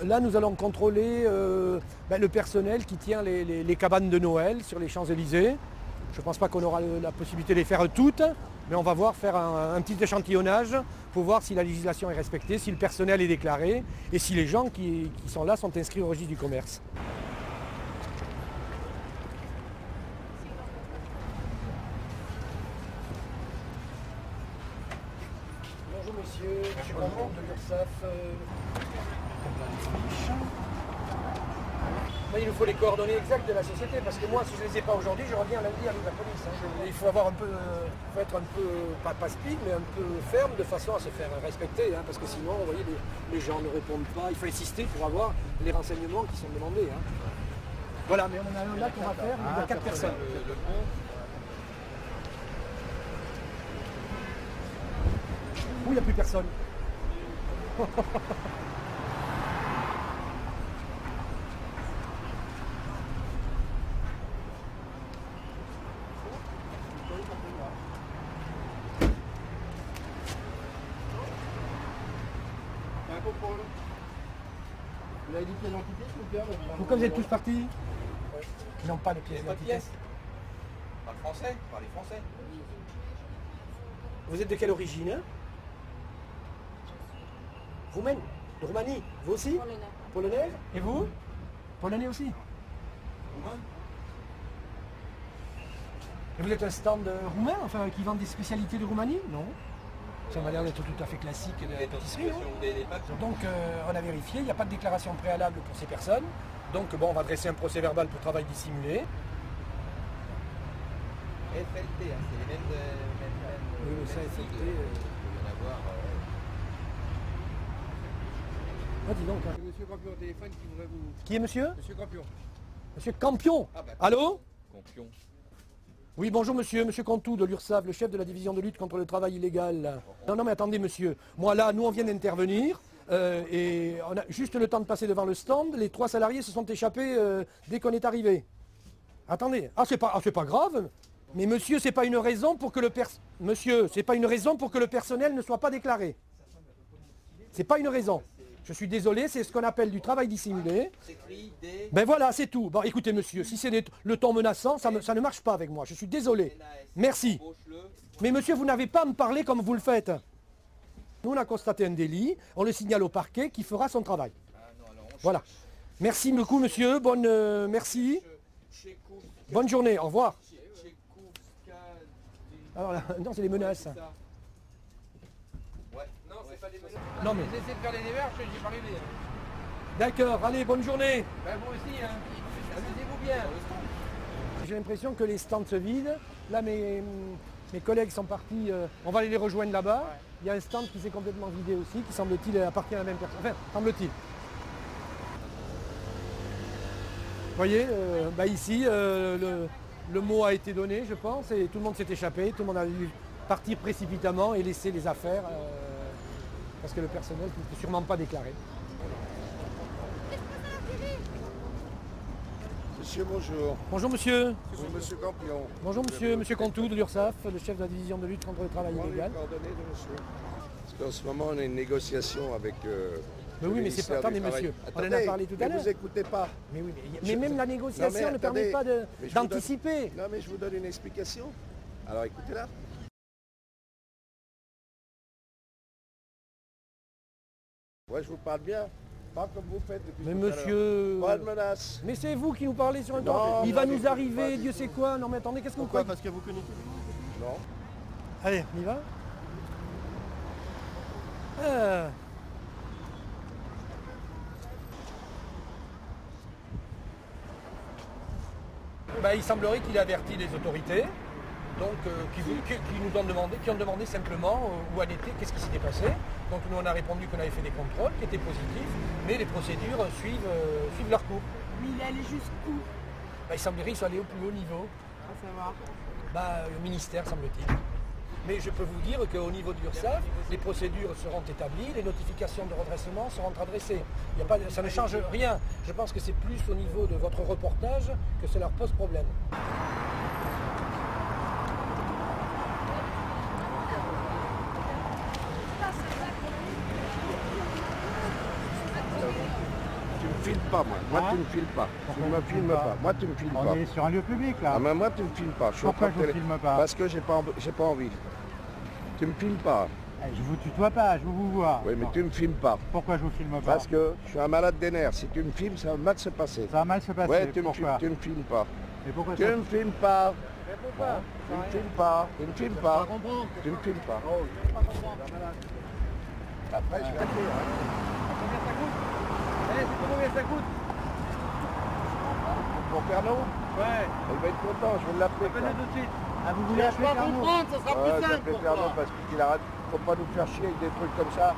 Là, nous allons contrôler le personnel qui tient les cabanes de Noël sur les Champs-Élysées. Je ne pense pas qu'on aura la possibilité de les faire toutes, mais on va faire un petit échantillonnage pour voir si la législation est respectée, si le personnel est déclaré et si les gens qui sont là sont inscrits au registre du commerce. Bonjour monsieur, je suis membre de l'URSSAF. Il nous faut les coordonnées exactes de la société, parce que moi, si je ne les ai pas aujourd'hui, je reviens lundi avec la police. Il faut avoir faut être un peu, pas speed, mais un peu ferme, de façon à se faire respecter, parce que sinon, vous voyez, les gens ne répondent pas. Il faut insister pour avoir les renseignements qui sont demandés. Voilà, mais on a un lac qu'on va faire, il y a 4 personnes. Où il n'y a plus personne. Vous avez dit pièce d'identité, s'il vous plaît? Pourquoi vous êtes tous partis? Ils n'ont pas les pièces d'identité. Parle français? Parlez français. Vous êtes de quelle origine? Roumaine? De Roumanie? Vous aussi? Polonais. Polonais? Et vous? Polonais aussi? Roumain? Et vous êtes un stand roumain, enfin, qui vend des spécialités de Roumanie? Non. Ça m'a l'air d'être tout à fait classique de la pâtisserie. Donc on a vérifié, il n'y a pas de déclaration préalable pour ces personnes. Donc bon, on va dresser un procès verbal pour travail dissimulé. FLT, c'est les mêmes. Oui, ça, FLT. Il peut y en avoir. Ah, dis donc. C'est monsieur Campion au téléphone qui voudrait vous. Qui est monsieur? Monsieur Campion. Monsieur Campion. Ah, bah, Allô? Campion. Oui, bonjour monsieur, monsieur Cantou de l'URSSAF, le chef de la division de lutte contre le travail illégal. Non, mais attendez monsieur, moi là, nous on vient d'intervenir et on a juste le temps de passer devant le stand, les 3 salariés se sont échappés dès qu'on est arrivé. Attendez, c'est pas grave, mais monsieur, c'est pas une raison pour que le personnel ne soit pas déclaré. C'est pas une raison. Je suis désolé, c'est ce qu'on appelle du travail dissimulé. Ben voilà, c'est tout. Bon, écoutez monsieur, si c'est le ton menaçant, ça ne marche pas avec moi. Je suis désolé. Merci. Mais monsieur, vous n'avez pas à me parler comme vous le faites. Nous, on a constaté un délit, on le signale au parquet qui fera son travail. Voilà. Merci beaucoup monsieur, merci. Bonne journée, au revoir. Alors là, non, c'est des menaces. Non, c'est pas des menaces. Non, mais... J'essaie de faire des démarches, j'ai pas rêvé. D'accord, allez, bonne journée. Ben vous aussi, amusez-vous bien. J'ai l'impression que les stands se vident. Là, mes collègues sont partis, on va aller les rejoindre là-bas. Ouais. Il y a un stand qui s'est complètement vidé aussi, qui semble-t-il appartient à la même personne. Enfin, semble-t-il. Vous voyez, ici, le mot a été donné, je pense, et tout le monde s'est échappé. Tout le monde a dû partir précipitamment et laisser les affaires, parce que le personnel ne peut sûrement pas déclarer. Monsieur, bonjour. Bonjour monsieur. Bonjour monsieur Campion. Bonjour monsieur, monsieur Cantou de l'URSSAF, le chef de la division de lutte contre le travail illégal. Les coordonnées de monsieur. Parce qu'en ce moment on a une négociation avec mais oui, mais c'est pas... Attendez monsieur, on en a parlé tout à l'heure. Ne vous écoutez pas. Mais oui, mais même la négociation ne permet pas d'anticiper. Non mais je vous donne une explication. Alors écoutez-la. Moi je vous parle bien. Pas comme vous faites depuis mais tout monsieur... Pas de menace. Mais c'est vous qui nous parlez sur un temps. Il va nous arriver, Dieu sait quoi. Non mais attendez, qu'est-ce que vous croyez? Parce que vous connaissez le nom? Non. Allez, on y va. Il semblerait qu'il ait averti les autorités, donc qui ont demandé simplement où elle était, qu'est-ce qui s'était passé. Donc nous on a répondu qu'on avait fait des contrôles qui étaient positifs, mais les procédures suivent leur cours. Mais il est allé jusqu'où? Il semblerait qu'ils soient allés au plus haut niveau. À savoir? Le ministère semble-t-il. Mais je peux vous dire qu'au niveau de l'URSSAF, les procédures seront établies, les notifications de redressement seront adressées. Ça ne change rien. Je pense que c'est plus au niveau de votre reportage que cela pose problème. pas, moi. Moi, Hein? tu me filmes pas. Pourquoi Tu me tu me filmes filmes pas pas. Moi, tu me filmes On pas. est sur un lieu public là. Ah, mais moi, tu me filmes pas. Je suis en Pourquoi train je de vous télé- filme pas? Parce que j'ai pas envie. Tu me filmes pas. Eh, je vous tutoie pas, je vous vois. Oui, mais Non. tu me filmes pas. Pourquoi je vous filme pas? Parce que je suis un malade des nerfs. Si tu me filmes, ça va mal se passer. Ça va mal se passer. Ouais, tu me Pourquoi? filmes pas. Et pourquoi Tu ça? me filmes pas. Tu me filmes pas. Tu me filmes pas. Tu me filmes pas. Après, je vais appeler, hein. Combien ça coûte? Eh, c'est combien ça coûte? Pour Pernod, Ouais. il va être content, je vais l'appeler. Appelle-le tout de suite. Ah, vous voulez appeler Carnot? Ouais, j'appelle Pernod parce qu'il arrête. Faut pas nous faire chier avec des trucs comme ça.